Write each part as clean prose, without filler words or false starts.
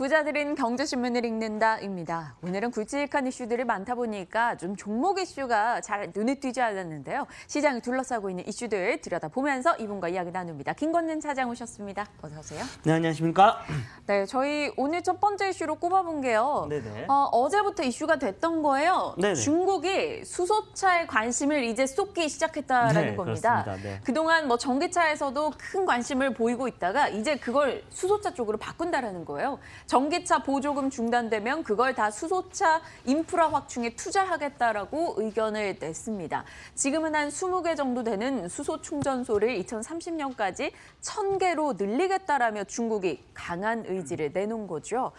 부자들은 경제신문을 읽는다입니다. 오늘은 굵직한 이슈들이 많다 보니까 좀 종목 이슈가 잘 눈에 띄지 않았는데요. 시장을 둘러싸고 있는 이슈들 들여다보면서 이분과 이야기 나눕니다. 김건진 차장 오셨습니다. 어서 오세요. 네, 안녕하십니까? 네, 저희 오늘 첫 번째 이슈로 꼽아본 게요. 네네. 어제부터 이슈가 됐던 거예요. 네네. 중국이 수소차에 관심을 이제 쏟기 시작했다라는 네, 겁니다. 그렇습니다. 네. 그동안 뭐 전기차에서도 큰 관심을 보이고 있다가 이제 그걸 수소차 쪽으로 바꾼다라는 거예요. 전기차 보조금 중단되면 그걸 다 수소차 인프라 확충에 투자하겠다라고 의견을 냈습니다. 지금은 한 20개 정도 되는 수소 충전소를 2030년까지 1000개로 늘리겠다라며 중국이 강한 의지를 내놓은 거죠.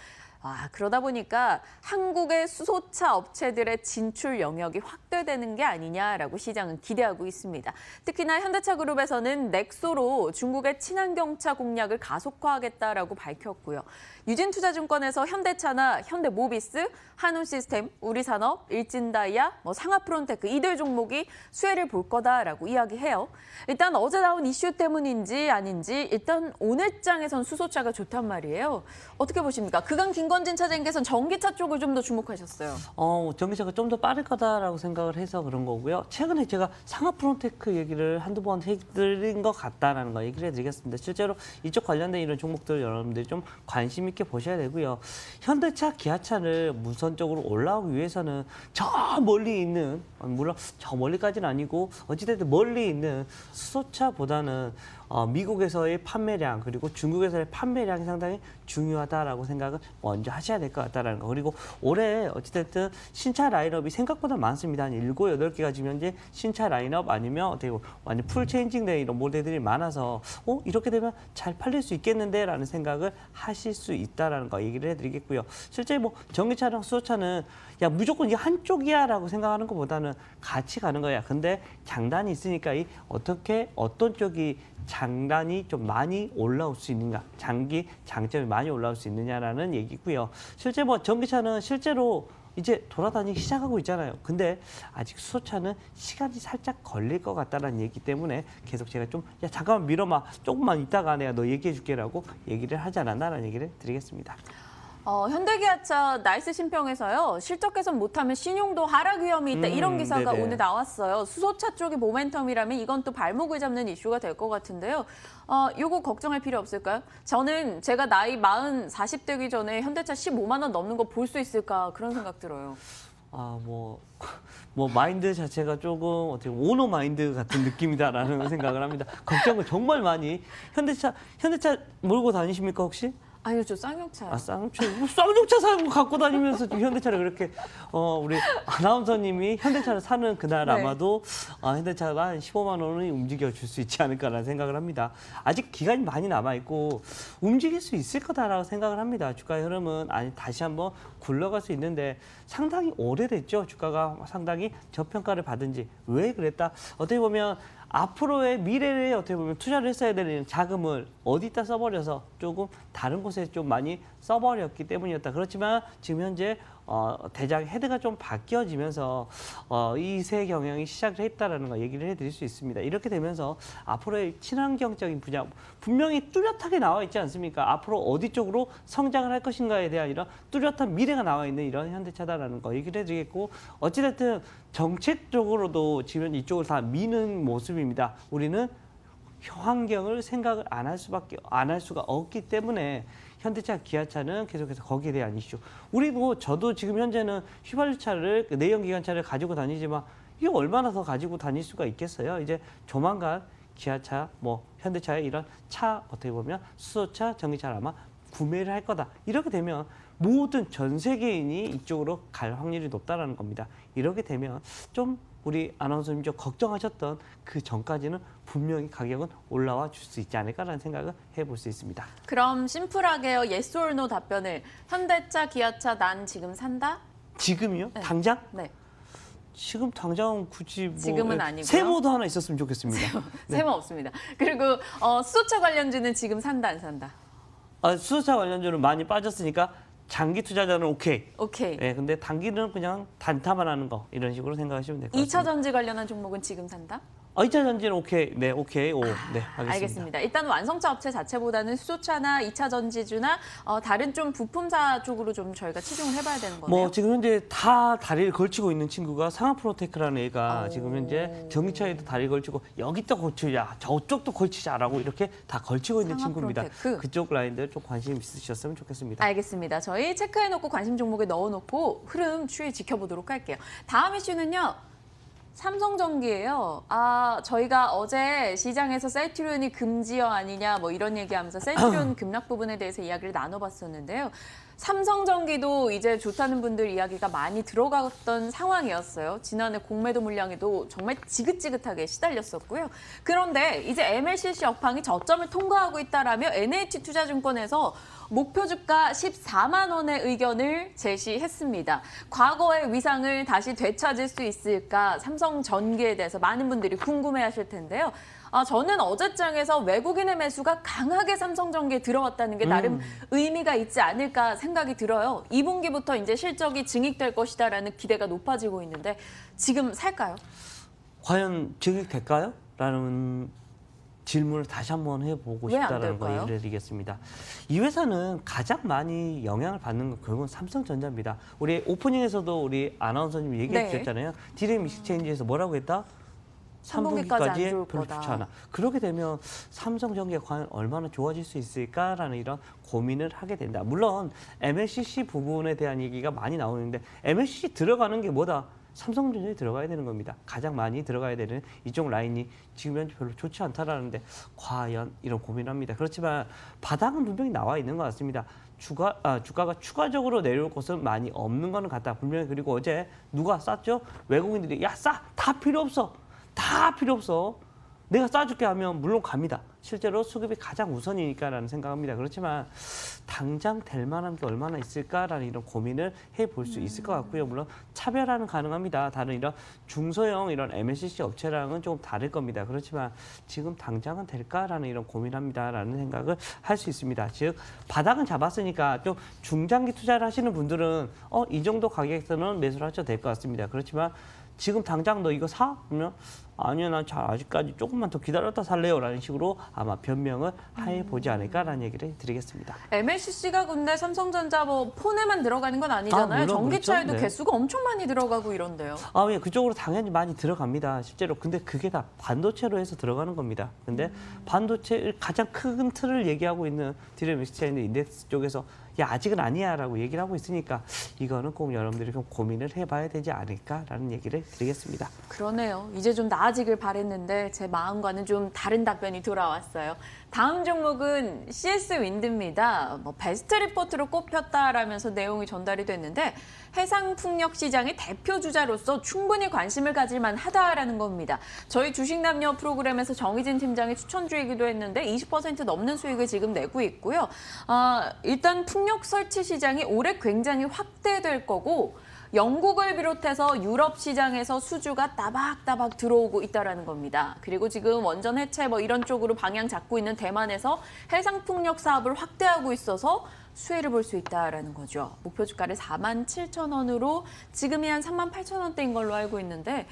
그러다 보니까 한국의 수소차 업체들의 진출 영역이 확대되는 게 아니냐라고 시장은 기대하고 있습니다. 특히나 현대차그룹에서는 넥소로 중국의 친환경차 공략을 가속화하겠다라고 밝혔고요. 유진투자증권에서 현대차나 현대모비스, 한운시스템, 우리산업, 일진다이아, 상하프론테크 이들 종목이 수혜를 볼 거다라고 이야기해요. 일단 어제 나온 이슈 때문인지 아닌지 일단 오늘장에선 수소차가 좋단 말이에요. 어떻게 보십니까? 그간 김건진 차장님께서는 전기차 쪽을 좀 더 주목하셨어요. 전기차가 좀 더 빠를 거다라고 생각을 해서 그런 거고요. 최근에 제가 상하프론테크 얘기를 한두 번 해드린 것 같다라는 거 얘기를 해드리겠습니다. 실제로 이쪽 관련된 이런 종목들 여러분들이 좀 관심 있게 보셔야 되고요. 현대차, 기아차를 무선적으로 올라오기 위해서는 저 멀리 있는, 물론 저 멀리까지는 아니고 어찌됐든 멀리 있는 수소차보다는 미국에서의 판매량 그리고 중국에서의 판매량이 상당히 중요하다라고 생각을 먼저 하셔야 될 것 같다라는 거. 그리고 올해 어찌됐든 신차 라인업이 생각보다 많습니다. 한 7, 8개가 지금 현재 신차 라인업 아니면 어떻게 보면 완전 풀 체인징된 이런 모델들이 많아서 이렇게 되면 잘 팔릴 수 있겠는데라는 생각을 하실 수 있다라는 거 얘기를 해드리겠고요. 실제 뭐 전기차랑 수소차는 야 무조건 이게 한쪽이야라고 생각하는 것보다는 같이 가는 거야. 근데 장단이 있으니까 어떤 쪽이 장단이 좀 많이 올라올 수 있는가, 장점이 많이 올라올 수 있느냐라는 얘기고요. 실제 뭐 전기차는 실제로 이제 돌아다니기 시작하고 있잖아요. 근데 아직 수소차는 시간이 살짝 걸릴 것 같다는 얘기 때문에 계속 제가 야 잠깐만 미뤄봐, 조금만 있다가 내가 너 얘기해 줄게라고 얘기를 하지 않았나라는 얘기를 드리겠습니다. 현대기아차 나이스 신평에서요. 실적 개선 못하면 신용도 하락 위험이 있다. 이런 기사가 네네. 오늘 나왔어요. 수소차 쪽이 모멘텀이라면 이건 또 발목을 잡는 이슈가 될 것 같은데요. 요거 걱정할 필요 없을까요? 저는 제가 나이 40 되기 전에 현대차 15만 원 넘는 거 볼 수 있을까 그런 생각 들어요. 마인드 자체가 조금 어떻게 오너 마인드 같은 느낌이다라는 생각을 합니다. 걱정을 정말 많이. 현대차 몰고 다니십니까 혹시? 아니요, 저 쌍용차요. 쌍용차 사고 갖고 다니면서 지금 현대차를 그렇게 우리 아나운서님이 현대차를 사는 그날 네. 아마도 현대차가 한 15만 원을 움직여 줄 수 있지 않을까라는 생각을 합니다. 아직 기간이 많이 남아 있고 움직일 수 있을 거다라고 생각을 합니다. 주가의 흐름은 다시 한번 굴러갈 수 있는데 상당히 오래됐죠. 주가가 상당히 저평가를 받은 지. 왜 그랬다? 어떻게 보면 앞으로의 미래에 어떻게 보면 투자를 했어야 되는 자금을 어디다 써버려서 조금 다른 곳에 좀 많이 써버렸기 때문이었다. 그렇지만 지금 현재 대장 헤드가 좀 바뀌어지면서 이세 경영이 시작을 했다라는 거 얘기를 해드릴 수 있습니다. 이렇게 되면서 앞으로의 친환경적인 분야 분명히 뚜렷하게 나와 있지 않습니까? 앞으로 어디 쪽으로 성장을 할 것인가에 대한 이런 뚜렷한 미래가 나와 있는 이런 현대차다라는 거 얘기를 해드리겠고, 어찌됐든 정책적으로도 지금 이쪽을 다 미는 모습입니다. 우리는 환경을 생각을 안 할 수가 없기 때문에 현대차, 기아차는 계속해서 거기에 대한 이슈. 저도 지금 현재는 휘발유차를, 내연기관차를 가지고 다니지만 이게 얼마나 더 가지고 다닐 수가 있겠어요? 이제 조만간 기아차, 현대차의 이런 차, 어떻게 보면 수소차, 전기차를 아마 구매를 할 거다. 이렇게 되면 모든 전 세계인이 이쪽으로 갈 확률이 높다라는 겁니다. 이렇게 되면 좀 우리 아나운서님 좀 걱정하셨던 그 전까지는 분명히 가격은 올라와 줄 수 있지 않을까라는 생각을 해볼 수 있습니다. 그럼 심플하게요. yes or no 답변을. 현대차, 기아차 난 지금 산다? 지금이요? 네. 당장? 네. 지금 당장 굳이 지금은 아니고요. 세모도 하나 있었으면 좋겠습니다. 세모 없습니다. 그리고 수소차 관련주는 지금 산다 안 산다? 수소차 관련주는 많이 빠졌으니까 장기 투자자는 오케이. 네, 근데 단기는 그냥 단타만 하는 거 이런 식으로 생각하시면 될 것 같습니다. 2차 전지 관련한 종목은 지금 산다? 2차 전지는 오케이. 네, 오케이. 오. 네, 알겠습니다. 알겠습니다. 일단 완성차 업체 자체보다는 수소차나 2차 전지주나 다른 좀 부품사 쪽으로 좀 저희가 치중을 해봐야 되는 거네요. 뭐 지금 현재 다 다리를 걸치고 있는 친구가 상하프로테크라는 애가 지금 현재 전기차에도 다리를 걸치고 여기도 걸치자, 저쪽도 걸치자라고 이렇게 다 걸치고 있는 친구입니다. 상하프로테크. 그쪽 라인들 좀 관심 있으셨으면 좋겠습니다. 알겠습니다. 저희 체크해놓고 관심 종목에 넣어놓고 흐름 추이 지켜보도록 할게요. 다음 이슈는요. 삼성전기예요. 저희가 어제 시장에서 셀트리온이 금지어 아니냐 뭐 이런 얘기하면서 셀트리온 급락 부분에 대해서 이야기를 나눠봤었는데요. 삼성전기도 이제 좋다는 분들 이야기가 많이 들어갔던 상황이었어요. 지난해 공매도 물량에도 정말 지긋지긋하게 시달렸었고요. 그런데 이제 MLCC 업황이 저점을 통과하고 있다라며 NH투자증권에서 목표 주가 14만 원의 의견을 제시했습니다. 과거의 위상을 다시 되찾을 수 있을까? 삼성전기에 대해서 많은 분들이 궁금해하실 텐데요. 저는 어제장에서 외국인의 매수가 강하게 삼성전기에 들어왔다는 게 나름 의미가 있지 않을까 생각이 들어요. 2분기부터 이제 실적이 증액될 것이다라는 기대가 높아지고 있는데 지금 살까요? 과연 증액될까요? 라는 질문을 다시 한번 해보고 왜안 싶다는 거 될까요? 얘기를 드리겠습니다. 이 회사는 가장 많이 영향을 받는 건 결국은 삼성전자입니다. 우리 오프닝에서도 우리 아나운서님이 얘기해 네. 주셨잖아요. 디램 익스체인지에서 뭐라고 했다? 3분기까지 3분기까지 안 좋을 별로 거다. 좋지 않아. 그렇게 되면 삼성전기가 과연 얼마나 좋아질 수 있을까라는 이런 고민을 하게 된다. 물론 MLCC 부분에 대한 얘기가 많이 나오는데 MLCC 들어가는 게 뭐다? 삼성전자에 들어가야 되는 겁니다. 가장 많이 들어가야 되는 이쪽 라인이 지금 현재 별로 좋지 않다라는데 과연 이런 고민합니다. 그렇지만 바닥은 분명히 나와 있는 것 같습니다. 주가가 추가적으로 내려올 것은 많이 없는 거는 같다. 분명히. 그리고 어제 누가 쌌죠? 외국인들이 야 싸! 다 필요 없어! 다 필요 없어. 내가 싸줄게 하면 물론 갑니다. 실제로 수급이 가장 우선이니까라는 생각합니다. 그렇지만 당장 될 만한 게 얼마나 있을까라는 이런 고민을 해볼 수 있을 것 같고요. 물론 차별화는 가능합니다. 다른 이런 중소형 이런 MLCC 업체랑은 좀 다를 겁니다. 그렇지만 지금 당장은 될까라는 이런 고민합니다라는 생각을 할 수 있습니다. 즉 바닥은 잡았으니까 좀 중장기 투자를 하시는 분들은 이 정도 가격에서는 매수를 하셔도 될 것 같습니다. 그렇지만 지금 당장 너 이거 사? 그러면 아니요, 난 아직까지 조금만 더 기다렸다 살래요. 라는 식으로 아마 변명을 해보지 않을까라는 얘기를 드리겠습니다. MLCC가 근데 삼성전자 뭐 폰에만 들어가는 건 아니잖아요. 물론 전기차에도 그렇죠. 네. 개수가 엄청 많이 들어가고 이런데요. 예, 그쪽으로 당연히 많이 들어갑니다. 실제로. 근데 그게 다 반도체로 해서 들어가는 겁니다. 근데 반도체 가장 큰 틀을 얘기하고 있는 디램 익스체인지 인덱스 쪽에서 야, 아직은 아니야 라고 얘기를 하고 있으니까 이거는 꼭 여러분들이 좀 고민을 해봐야 되지 않을까라는 얘기를 드리겠습니다. 그러네요. 이제 좀 나아지길 바랬는데 제 마음과는 좀 다른 답변이 돌아왔어요. 다음 종목은 CS 윈드입니다. 베스트 리포트로 꼽혔다라면서 내용이 전달이 됐는데 해상풍력 시장의 대표 주자로서 충분히 관심을 가질 만하다라는 겁니다. 저희 주식남녀 프로그램에서 정희진 팀장이 추천주이기도 했는데 20% 넘는 수익을 지금 내고 있고요. 일단 풍력 설치 시장이 올해 굉장히 확대될 거고 영국을 비롯해서 유럽 시장에서 수주가 따박따박 들어오고 있다라는 겁니다. 그리고 지금 원전 해체 뭐 이런 쪽으로 방향 잡고 있는 대만에서 해상풍력 사업을 확대하고 있어서 수혜를 볼 수 있다라는 거죠. 목표 주가를 47,000원으로 지금이 한 38,000원대인 걸로 알고 있는데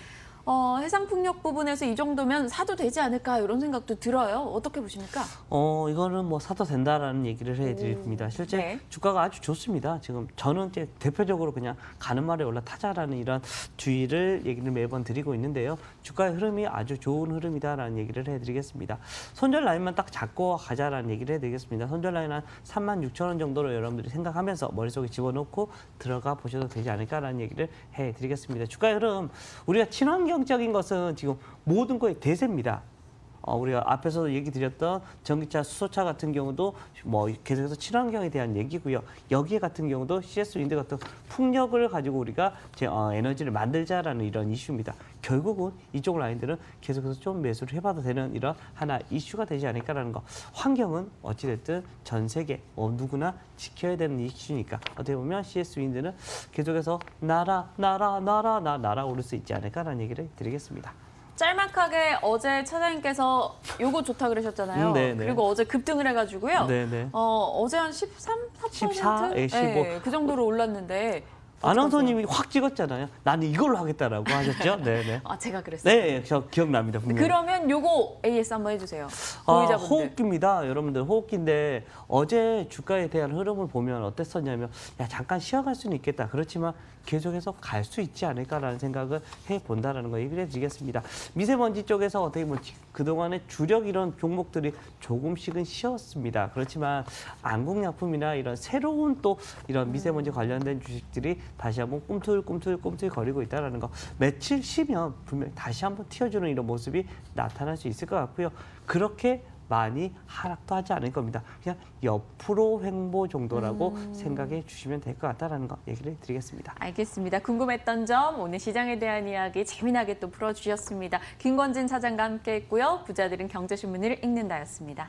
해상풍력 부분에서 이 정도면 사도 되지 않을까 이런 생각도 들어요. 어떻게 보십니까? 이거는 뭐 사도 된다라는 얘기를 해드립니다. 실제 네. 주가가 아주 좋습니다. 지금 저는 이제 대표적으로 그냥 가는 말에 올라타자라는 이런 주의를 얘기를 매번 드리고 있는데요. 주가의 흐름이 아주 좋은 흐름이다라는 얘기를 해드리겠습니다. 손절 라인만 딱 잡고 가자라는 얘기를 해드리겠습니다. 손절 라인 한 36,000원 정도로 여러분들이 생각하면서 머릿속에 집어넣고 들어가 보셔도 되지 않을까라는 얘기를 해드리겠습니다. 주가의 흐름, 우리가 친환경적인 것은 지금 모든 거의 대세입니다. 우리가 앞에서도 얘기 드렸던 전기차, 수소차 같은 경우도 뭐 계속해서 친환경에 대한 얘기고요. 여기에 같은 경우도 CS 윈드 같은 풍력을 가지고 우리가 에너지를 만들자라는 이런 이슈입니다. 결국은 이쪽 라인들은 계속해서 좀 매수를 해봐도 되는 이런 하나 이슈가 되지 않을까라는 거. 환경은 어찌됐든 전 세계 누구나 지켜야 되는 이슈니까 어떻게 보면 CS 윈드는 계속해서 날아오를 수 있지 않을까라는 얘기를 드리겠습니다. 짤막하게 어제 차장님께서 요거 좋다 그러셨잖아요. 네. 그리고 어제 급등을 해가지고요. 네네. 어제 한 13, 14%? 14, 15. 그 정도로 올랐는데 아나운서님이 확 찍었잖아요. 나는 이걸로 하겠다라고 하셨죠? 네네. 아, 제가 그랬어요. 네, 저 기억납니다. 분명히. 그러면 요거 AS 한번 해주세요. 아, 보유자분들. 호흡기입니다. 여러분들 호흡기인데 어제 주가에 대한 흐름을 보면 어땠었냐면 야 잠깐 쉬어갈 수는 있겠다. 그렇지만 계속해서 갈 수 있지 않을까라는 생각을 해본다라는 거 얘기를 해드리겠습니다. 미세먼지 쪽에서 어떻게 보면 그동안의 주력 이런 종목들이 조금씩은 쉬었습니다. 그렇지만 안국약품이나 이런 새로운 또 이런 미세먼지 관련된 주식들이 다시 한번 꿈틀꿈틀 거리고 있다는 거. 며칠 쉬면 분명히 다시 한번 튀어주는 이런 모습이 나타날 수 있을 것 같고요. 그렇게 많이 하락도 하지 않을 겁니다. 그냥 옆으로 횡보 정도라고 생각해 주시면 될 것 같다는 거 얘기를 드리겠습니다. 알겠습니다. 궁금했던 점 오늘 시장에 대한 이야기 재미나게 또 풀어주셨습니다. 김권진 차장과 함께했고요. 부자들은 경제신문을 읽는다였습니다.